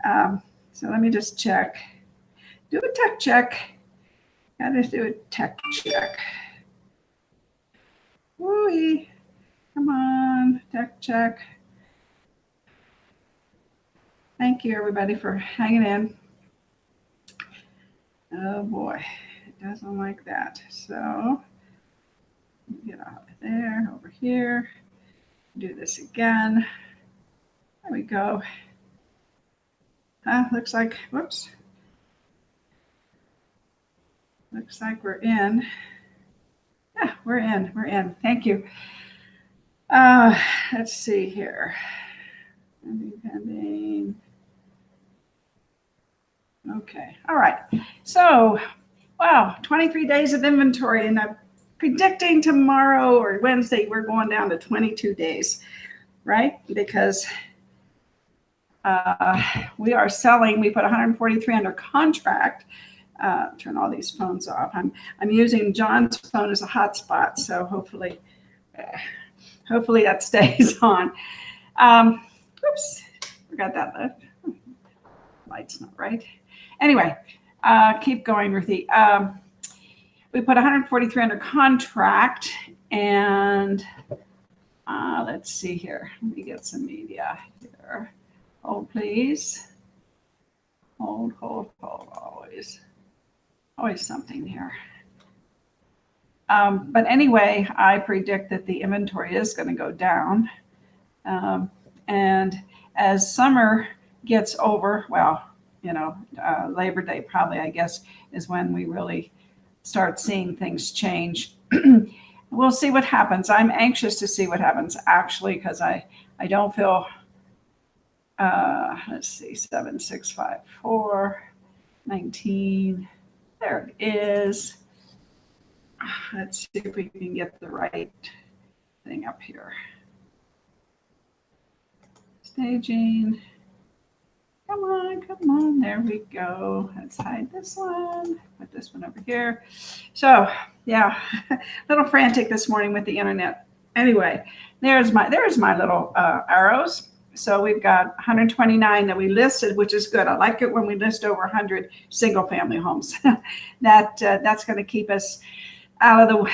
So let me just check. Do a tech check. Gotta do a tech check. Woo-wee. Come on, tech check. Thank you, everybody, for hanging in. Oh, boy. It doesn't like that. So get out of there, over here. Do this again. There we go. Looks like, whoops. Looks like we're in. Yeah, we're in. We're in. Thank you. Let's see here. Pending. Okay. All right. So, wow, 23 days of inventory, and I'm predicting tomorrow or Wednesday we're going down to 22 days, right? Because we are selling. We put 143 under contract. Turn all these phones off. I'm using John's phone as a hotspot, so hopefully that stays on. Oops, forgot that left. Light's not right. Anyway, keep going, Ruthie. We put 143 under contract, and let's see here. Let me get some media here. Hold, please. Hold. Always something here. But anyway, I predict that the inventory is going to go down. And as summer gets over, well, Labor Day probably, I guess, is when we really start seeing things change. We'll see what happens. I'm anxious to see what happens, actually, because I don't feel, let's see, 7654, 19. There it is. Let's see if we can get the right thing up here. Staging. Come on. There we go. Let's hide this one. Put this one over here. So, yeah, a little frantic this morning with the internet. Anyway, there's my little arrows. So we've got 129 that we listed, which is good. I like it when we list over 100 single-family homes. That's going to keep us out of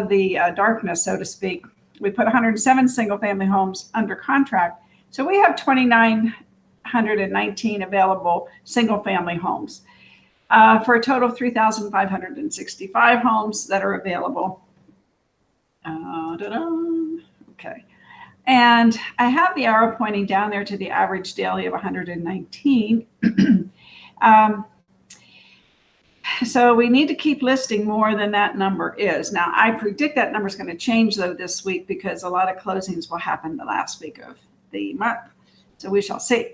the darkness, so to speak. We put 107 single-family homes under contract, so we have 2,919 available single-family homes for a total of 3,565 homes that are available. Okay. And I have the arrow pointing down there to the average daily of 119. So we need to keep listing more than that number is. Now, I predict that number is going to change, though, this week because a lot of closings will happen the last week of the month. So we shall see.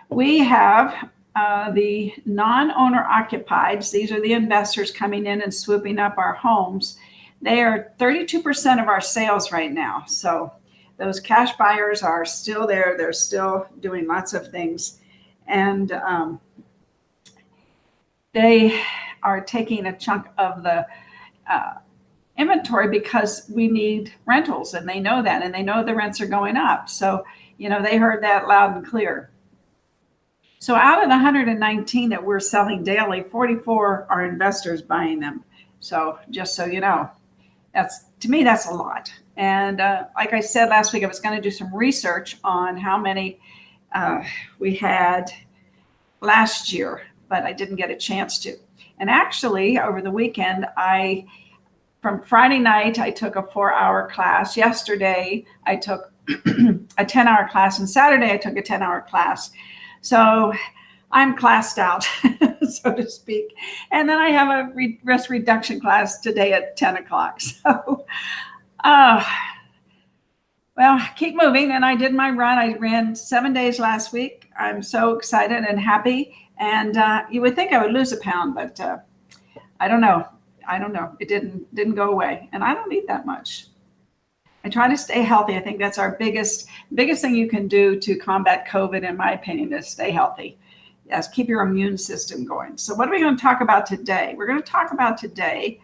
We have the non-owner occupieds. These are the investors coming in and swooping up our homes. They are 32% of our sales right now. So those cash buyers are still there. They're still doing lots of things. And they are taking a chunk of the inventory because we need rentals, and they know that, and they know the rents are going up. So, they heard that loud and clear. So out of the 119 that we're selling daily, 44 are investors buying them. So just so you know, to me, that's a lot. And like I said last week, I was going to do some research on how many we had last year, but I didn't get a chance to. And actually, over the weekend, from Friday night, I took a 4-hour class. Yesterday, I took a 10-hour class. And Saturday, I took a 10-hour class. So I'm classed out, so to speak. And then I have a risk reduction class today at 10 o'clock. So, well, keep moving. And I did my run. I ran 7 days last week. I'm so excited and happy. And you would think I would lose a pound, but I don't know. It didn't go away. And I don't eat that much. I try to stay healthy. I think that's our biggest thing you can do to combat COVID, in my opinion, is stay healthy. Yes, keep your immune system going. So what are we going to talk about today? We're going to talk about today,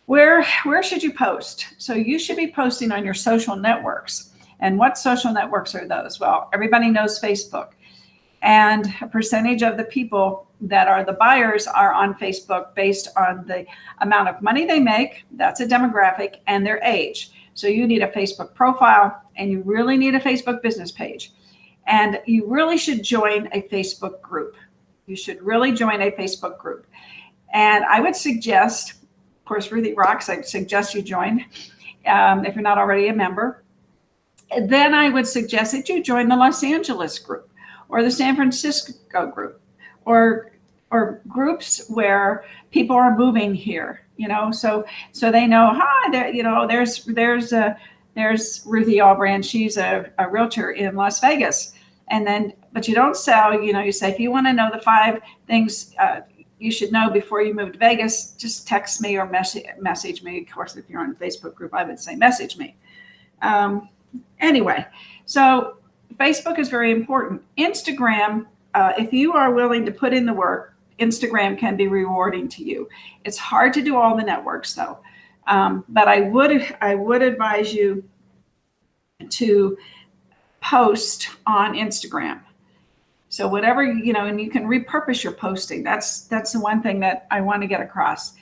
where should you post? So you should be posting on your social networks. And what social networks are those? Well, everybody knows Facebook. And a percentage of the people that are the buyers are on Facebook based on the amount of money they make. That's a demographic, and their age. So you need a Facebook profile, and you really need a Facebook business page. And you really should join a Facebook group. You should really join a Facebook group. And I would suggest, of course, Ruthie Rocks, I suggest you join if you're not already a member. Then I would suggest that you join the Los Angeles group or the San Francisco group or groups where people are moving here, so they know, hi, there, there's Ruthie Allbrand. She's a realtor in Las Vegas. And then, but you don't sell, you say, if you want to know the 5 things you should know before you move to Vegas, just text me or message me. Of course, if you're on a Facebook group, I would say message me. Anyway, so Facebook is very important. Instagram, if you are willing to put in the work, Instagram can be rewarding to you. It's hard to do all the networks though. But I would advise you to post on Instagram. So whatever, and you can repurpose your posting. That's the one thing that I want to get across.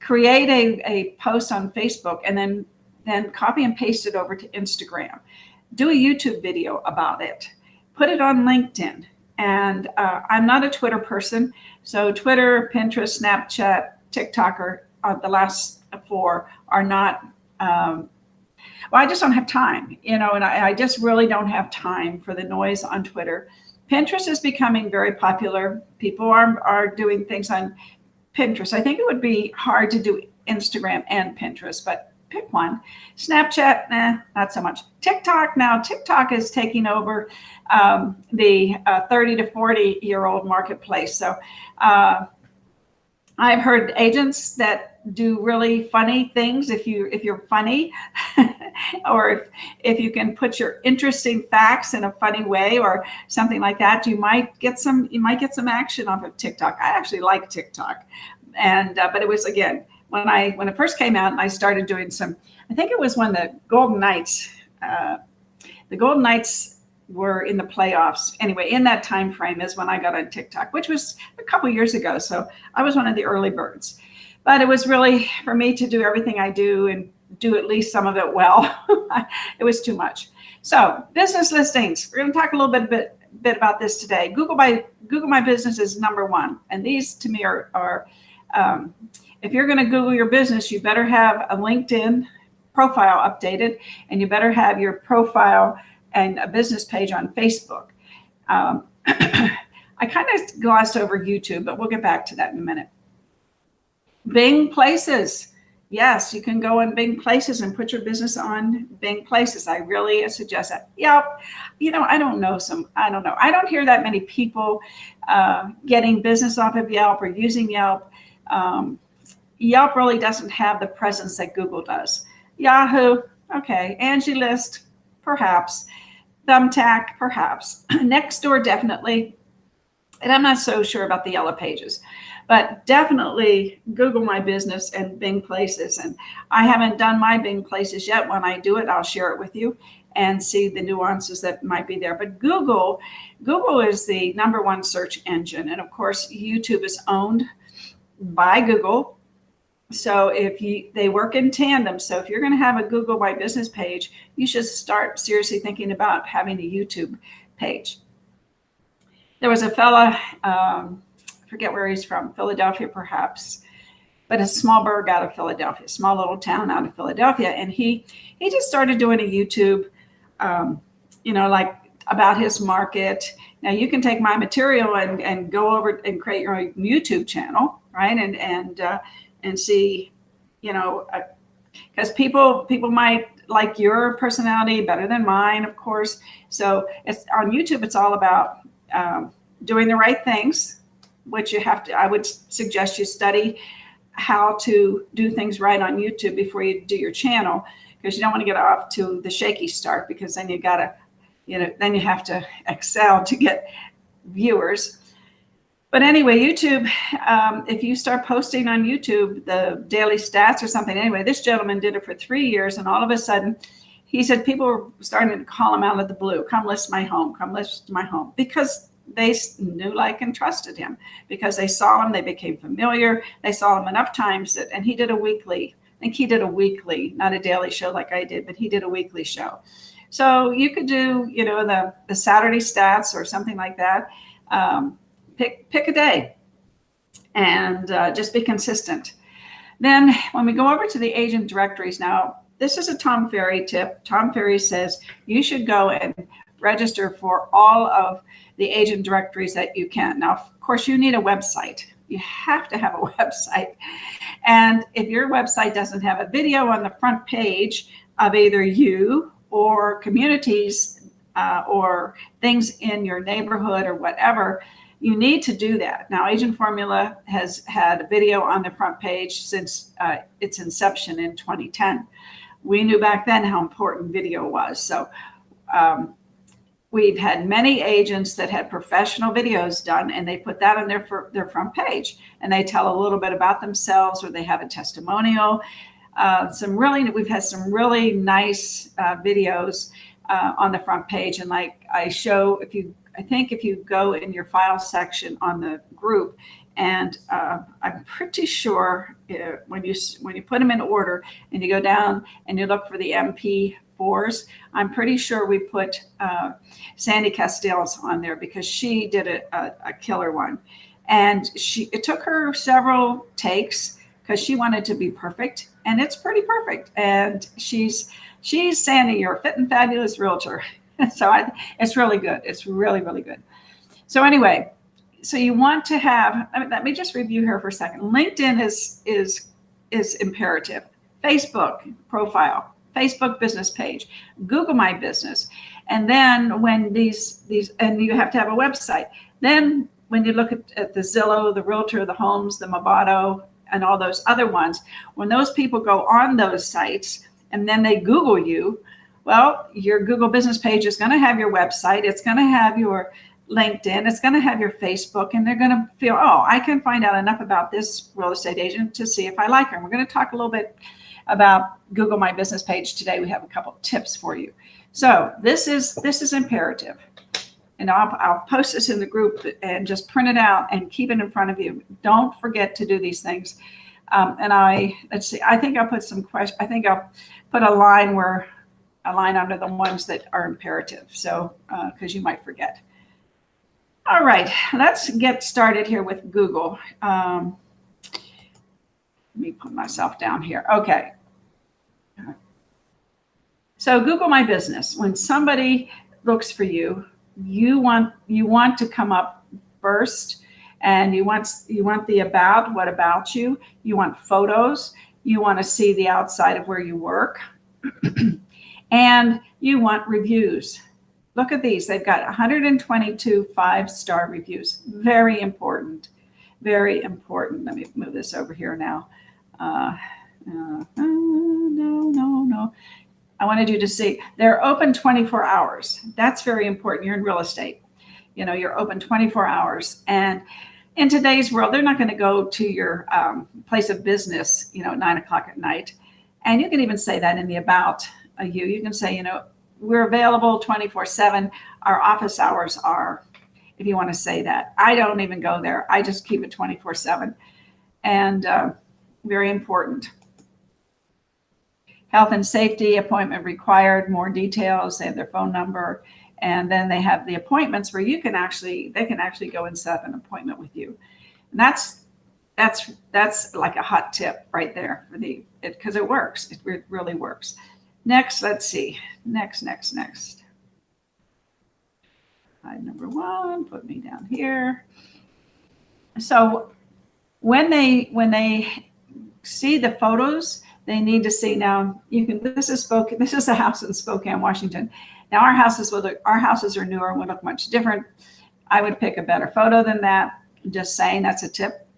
Create a post on Facebook and then copy and paste it over to Instagram. Do a YouTube video about it. Put it on LinkedIn. And I'm not a Twitter person. So Twitter, Pinterest, Snapchat, TikTok are the last 4 are not, I just don't have time, and I just really don't have time for the noise on Twitter. Pinterest is becoming very popular. People are doing things on Pinterest. I think it would be hard to do Instagram and Pinterest, but pick one. Snapchat, not so much. TikTok, now TikTok is taking over the 30 to 40-year-old marketplace. So I've heard agents that do really funny things if you're funny, or if you can put your interesting facts in a funny way or something like that, you might get some action off of TikTok. I actually like TikTok, and but it was, again, when it first came out and I started doing some, I think it was when the Golden Knights were in the playoffs. Anyway, in that time frame is when I got on TikTok, which was a couple years ago. So I was one of the early birds. But it was really, for me to do everything I do and do at least some of it well, it was too much. So business listings, we're going to talk a little bit about this today. Google My Business is number 1. And these to me are if you're going to Google your business, you better have a LinkedIn profile updated, and you better have your profile and a business page on Facebook. I kind of glossed over YouTube, but we'll get back to that in a minute. Bing Places. Yes, you can go on Bing Places and put your business on Bing Places. I really suggest that. Yelp, I don't know. I don't hear that many people getting business off of Yelp or using Yelp. Yelp really doesn't have the presence that Google does. Yahoo, okay. Angie List, perhaps. Thumbtack, perhaps. Nextdoor, definitely. And I'm not so sure about the Yellow Pages, but definitely Google My Business and Bing Places. And I haven't done my Bing Places yet. When I do it, I'll share it with you and see the nuances that might be there. But Google is the number 1 search engine. And of course, YouTube is owned by Google. So they work in tandem. So if you're going to have a Google My Business page, you should start seriously thinking about having a YouTube page. There was a fella, forget where he's from, Philadelphia perhaps, but a small burg out of Philadelphia, small little town out of Philadelphia. And he just started doing a YouTube, like about his market. Now you can take my material and go over and create your own YouTube channel, right? And see, because people might like your personality better than mine, of course. So it's on YouTube. It's all about doing the right things, which you have to. I would suggest you study how to do things right on YouTube before you do your channel, because you don't want to get off to the shaky start, because then you gotta, then you have to excel to get viewers. But anyway, YouTube, if you start posting on YouTube the daily stats or something, anyway, this gentleman did it for 3 years, and all of a sudden he said people were starting to call him out of the blue. Come list my home. Come list my home. Because they knew, like, and trusted him. Because they saw him. They became familiar. They saw him enough times that, and he did a weekly. I think he did a weekly, not a daily show like I did, but he did a weekly show. So you could do, you know, the Saturday stats or something like that. Pick a day and just be consistent. Then when we go over to the agent directories now, this is a Tom Ferry tip. Tom Ferry says you should go and register for all of the agent directories that you can. Now, of course, you need a website. You have to have a website. And if your website doesn't have a video on the front page of either you or communities or things in your neighborhood or whatever, you need to do that. Now, Agent Formula has had a video on the front page since its inception in 2010. We knew back then how important video was. So we've had many agents that had professional videos done, and they put that on their front page, and they tell a little bit about themselves, or they have a testimonial. We've had some really nice videos on the front page, and like I show, I think if you go in your file section on the group, and I'm pretty sure when you put them in order and you go down and you look for the MP4s, I'm pretty sure we put Sandy Castells on there because she did a killer one. And it took her several takes because she wanted to be perfect, and it's pretty perfect. And she's Sandy, your fit and fabulous realtor. So it's really good. It's really, really good. So anyway, so you want to have, let me just review here for a second. LinkedIn is imperative. Facebook profile, Facebook business page, Google My Business. And then when these, and you have to have a website. Then when you look at the Zillow, the Realtor, the Homes, the Movoto, and all those other ones, when those people go on those sites and then they Google you, well, your Google business page is going to have your website. It's going to have your LinkedIn. It's going to have your Facebook, and they're going to feel, oh, I can find out enough about this real estate agent to see if I like her. And we're going to talk a little bit about Google My Business page today. We have a couple of tips for you. So this is imperative. And I'll post this in the group and just print it out and keep it in front of you. Don't forget to do these things. Let's see, I think I'll put some questions. I think I'll put a line under the ones that are imperative. So, because you might forget. All right, let's get started here with Google. Let me put myself down here. Okay. So Google My Business. When somebody looks for you, you want to come up first, and you want the about, what about you. You want photos. You want to see the outside of where you work. And you want reviews. Look at these. They've got 122 5-star reviews. Very important. Very important. Let me move this over here now. No. I wanted you to see they're open 24 hours. That's very important. You're in real estate. You know, you're open 24 hours. And in today's world, they're not going to go to your place of business, at 9 o'clock at night. And you can even say that in the about you. You can say, we're available 24/7. Our office hours are, if you want to say that. I don't even go there. I just keep it 24/7. And very important. Health and safety, appointment required, more details. They have their phone number. And then they have the appointments where they can actually go and set up an appointment with you. And that's like a hot tip right there because it works. It really works. Next, let's see. Next. Number 1, put me down here. So when they see the photos, they need to see now. This is a house in Spokane, Washington. Now our houses are newer and would look much different. I would pick a better photo than that. I'm just saying, that's a tip.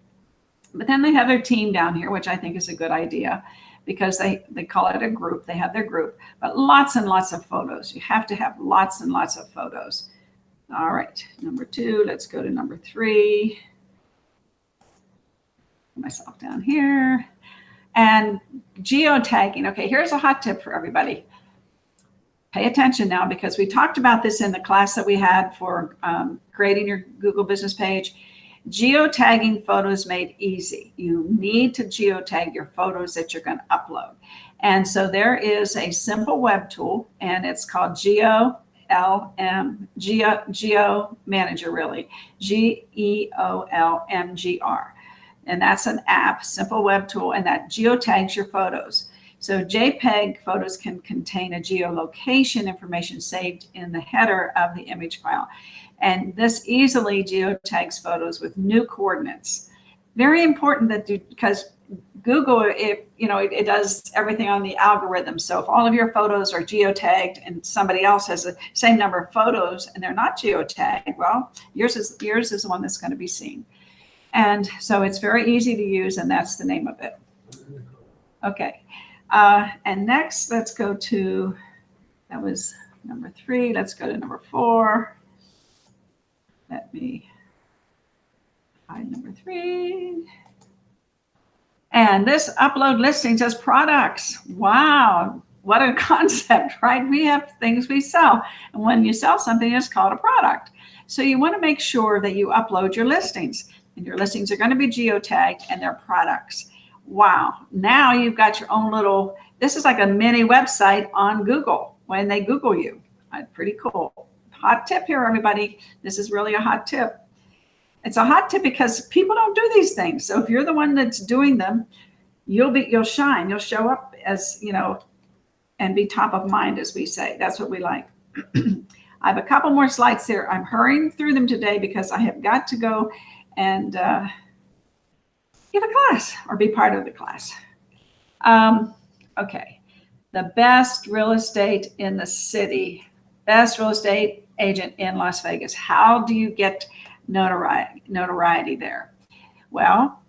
But then they have their team down here, which I think is a good idea because they call it a group. They have their group, but lots and lots of photos. You have to have lots and lots of photos. All right, number 2. Let's go to number 3. Put myself down here. And geotagging. Okay, here's a hot tip for everybody. pay attention now, because we talked about this in the class that we had for creating your Google business page. Geotagging photos made easy. You need to geotag your photos that you're going to upload. And so there is a simple web tool, and it's called Geo Manager, really, GEOLMGR. And that's an app, simple web tool, and that geotags your photos. So JPEG photos can contain a geolocation information saved in the header of the image file. And this easily geotags photos with new coordinates. Very important that because Google, it does everything on the algorithm. So if all of your photos are geotagged and somebody else has the same number of photos and they're not geotagged, well, yours is the one that's going to be seen. And so it's very easy to use, and that's the name of it. Okay. And next, let's go to, that was number 3. Let's go to number 4. Let me hide number 3. And this upload listings as products. Wow, what a concept, right? We have things we sell. And when you sell something, it's called a product. So you want to make sure that you upload your listings. And your listings are going to be geotagged, and they're products. Wow, now you've got your own little, this is like a mini website on Google when they Google you. Pretty cool. Hot tip here, everybody. This is really a hot tip. It's a hot tip because people don't do these things. So if you're the one that's doing them, you'll shine. You'll show up as, and be top of mind, as we say. That's what we like. I have a couple more slides here. I'm hurrying through them today because I have got to go and give a class or be part of the class. Okay. The best real estate in the city, best real estate agent in Las Vegas. How do you get notoriety there? Well,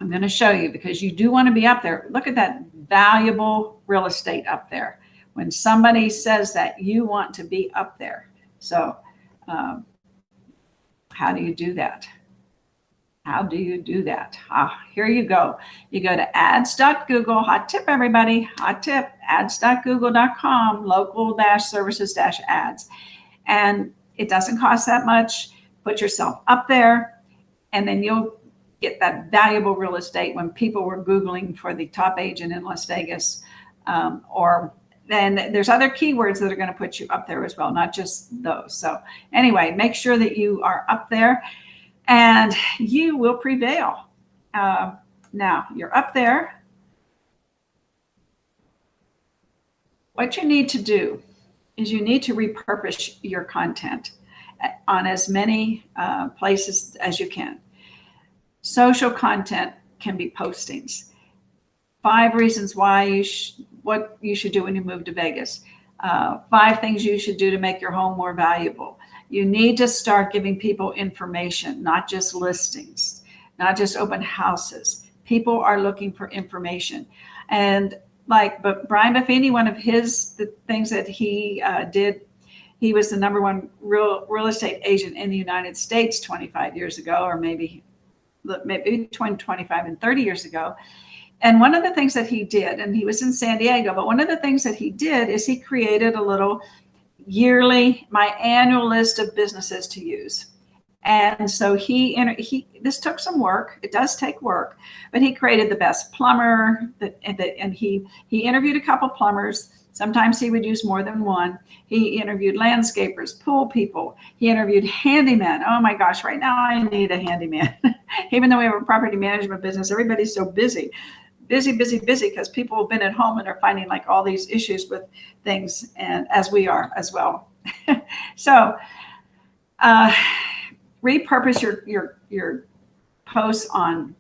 I'm going to show you, because you do want to be up there. Look at that valuable real estate up there. When somebody says that, you want to be up there. So how do you do that? How do you do that? Here you go. You go to ads.google. Hot tip, everybody. Hot tip. Ads.google.com. Local-services-ads. And it doesn't cost that much. Put yourself up there, and then you'll get that valuable real estate. When people were Googling for the top agent in Las Vegas, or then there's other keywords that are going to put you up there as well, not just those. So anyway, make sure that you are up there, and you will prevail. Now you're up there. What you need to do is you need to repurpose your content on as many places as you can. Social content can be postings. 5 reasons why what you should do when you move to Vegas. 5 things you should do to make your home more valuable. You need to start giving people information, not just listings, not just open houses. People are looking for information. And but Brian Buffini, one of the things that he did, he was the #1 real estate agent in the United States 25 years ago, or maybe between 25 and 30 years ago. And one of the things that he did, and he was in San Diego, but one of the things that he did is he created a little my annual list of businesses to use. And so this took some work. It does take work, but he created the best plumber, and he interviewed a couple plumbers. Sometimes he would use more than one. He interviewed landscapers, pool people. He interviewed handymen. Oh my gosh, right now I need a handyman. Even though we have a property management business, everybody's so busy because people have been at home and are finding like all these issues with things, and as we are as well. So repurpose your posts on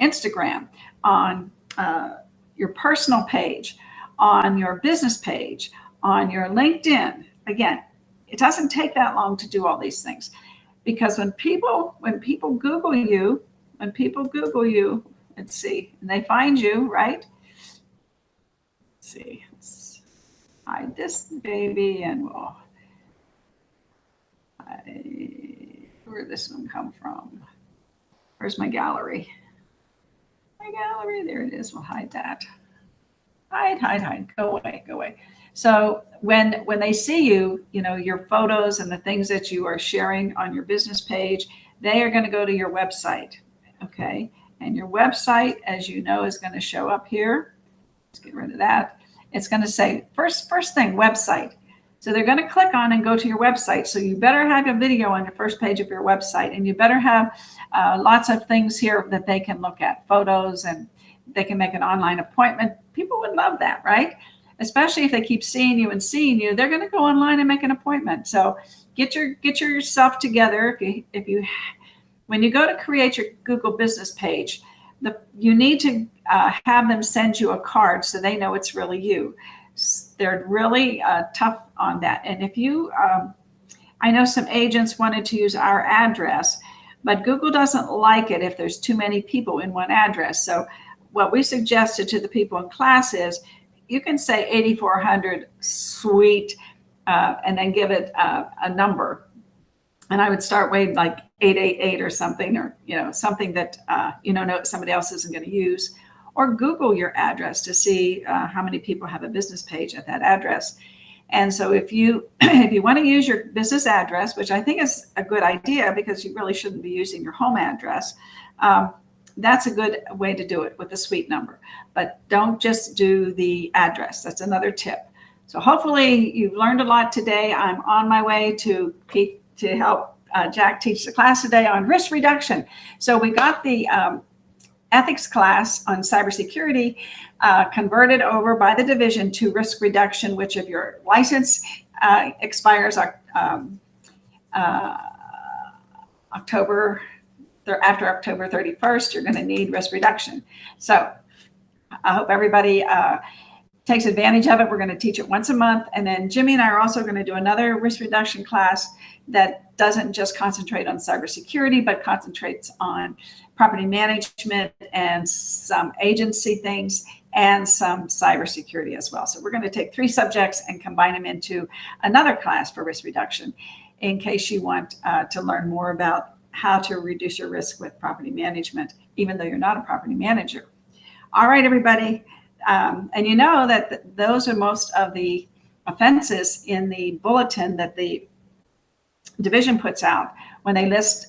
Instagram, on your personal page, on your business page, on your LinkedIn. Again, it doesn't take that long to do all these things, because when people Google you, let's see, and they find you, right? Let's see, let's hide this baby, and where'd this one come from? Where's my gallery? My gallery, there it is. We'll hide that. Hide. Go away. So when they see you, your photos and the things that you are sharing on your business page, they are going to go to your website. Okay. And your website, as you know, is going to show up here. Let's get rid of that. It's going to say first thing, website. So they're going to click on and go to your website. So you better have a video on the first page of your website, and you better have lots of things here that they can look at, photos, and they can make an online appointment. People would love that, right? Especially if they keep seeing you and seeing you, they're going to go online and make an appointment. So get yourself together. When you go to create your Google business page, you need to have them send you a card so they know it's really you. They're really tough on that. And if you, I know some agents wanted to use our address, but Google doesn't like it if there's too many people in one address. So what we suggested to the people in class is you can say 8400 suite and then give it a number. And I would start with like 888 or something, or something that somebody else isn't going to use, or Google your address to see how many people have a business page at that address. And so if you want to use your business address, which I think is a good idea because you really shouldn't be using your home address, that's a good way to do it with the suite number. But don't just do the address. That's another tip. So hopefully you've learned a lot today. I'm on my way to help Jack teach the class today on risk reduction. So we got the ethics class on cybersecurity converted over by the division to risk reduction, which if your license expires after October 31st, you're going to need risk reduction. So I hope everybody takes advantage of it. We're going to teach it once a month. And then Jimmy and I are also going to do another risk reduction class that doesn't just concentrate on cybersecurity, but concentrates on property management and some agency things and some cybersecurity as well. So we're going to take 3 subjects and combine them into another class for risk reduction in case you want to learn more about how to reduce your risk with property management, even though you're not a property manager. All right, everybody. And you know that those are most of the offenses in the bulletin that the division puts out when they list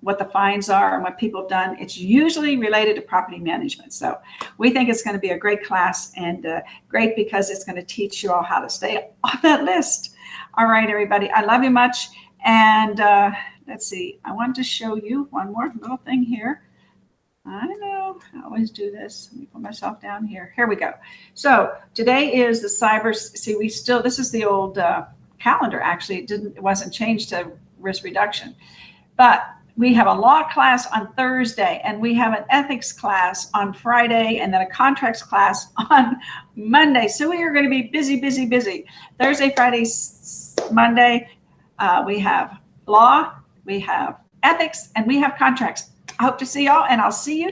what the fines are and what people have done. It's usually related to property management. So we think it's going to be a great class, and great because it's going to teach you all how to stay off that list. All right, everybody. I love you much. And let's see. I want to show you one more little thing here. I know I always do this. Let me put myself down here. Here we go. So today is the this is the old calendar. Actually, it wasn't changed to risk reduction, but we have a law class on Thursday, and we have an ethics class on Friday, and then a contracts class on Monday. So we are going to be busy, busy, busy. Thursday, Friday, Monday, we have law, we have ethics, and we have contracts. I hope to see y'all, and I'll see you